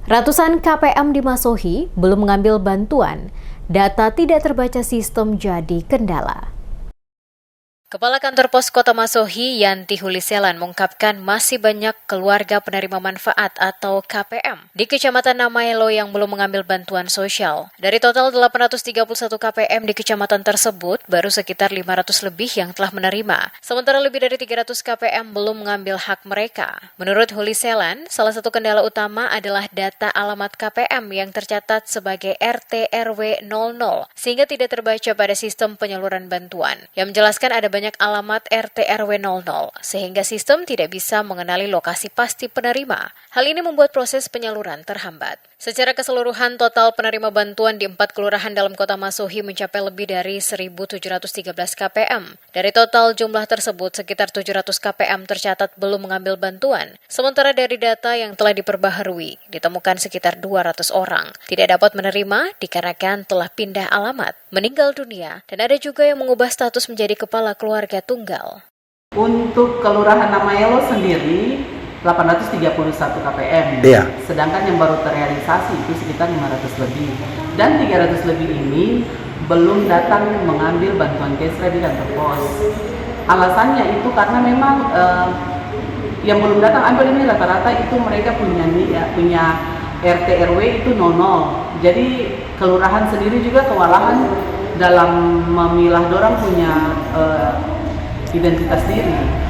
Ratusan KPM di Masohi belum mengambil bantuan. Data tidak terbaca sistem jadi kendala. Kepala Kantor Pos Kota Masohi, Yanti Huliselan, mengungkapkan masih banyak keluarga penerima manfaat atau KPM di Kecamatan Namaelo yang belum mengambil bantuan sosial. Dari total 831 KPM di kecamatan tersebut, baru sekitar 500 lebih yang telah menerima. Sementara lebih dari 300 KPM belum mengambil hak mereka. Menurut Huliselan, salah satu kendala utama adalah data alamat KPM yang tercatat sebagai RT RW 00, sehingga tidak terbaca pada sistem penyaluran bantuan. Yang menjelaskan ada banyak alamat RT RW 00, sehingga sistem tidak bisa mengenali lokasi pasti penerima. Hal ini membuat proses penyaluran terhambat. Secara keseluruhan, total penerima bantuan di 4 kelurahan dalam Kota Masohi mencapai lebih dari 1.713 KPM. Dari total jumlah tersebut, sekitar 700 KPM tercatat belum mengambil bantuan. Sementara dari data yang telah diperbaharui, ditemukan sekitar 200 orang tidak dapat menerima dikarenakan telah pindah alamat, meninggal dunia, dan ada juga yang mengubah status menjadi kepala keluarga tunggal. Untuk Kelurahan Namaelo sendiri 831 KPM, sedangkan yang baru terrealisasi itu sekitar 500 lebih. Dan 300 lebih ini belum datang mengambil bantuan kesra di kantor pos. Alasannya itu karena memang yang belum datang ambil ini rata-rata itu mereka punya RT RW itu 00. Jadi kelurahan sendiri juga kewalahan dalam memilah dorang punya identitas diri.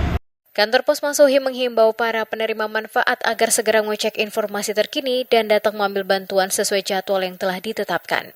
Kantor Pos Masohi menghimbau para penerima manfaat agar segera mengecek informasi terkini dan datang mengambil bantuan sesuai jadwal yang telah ditetapkan.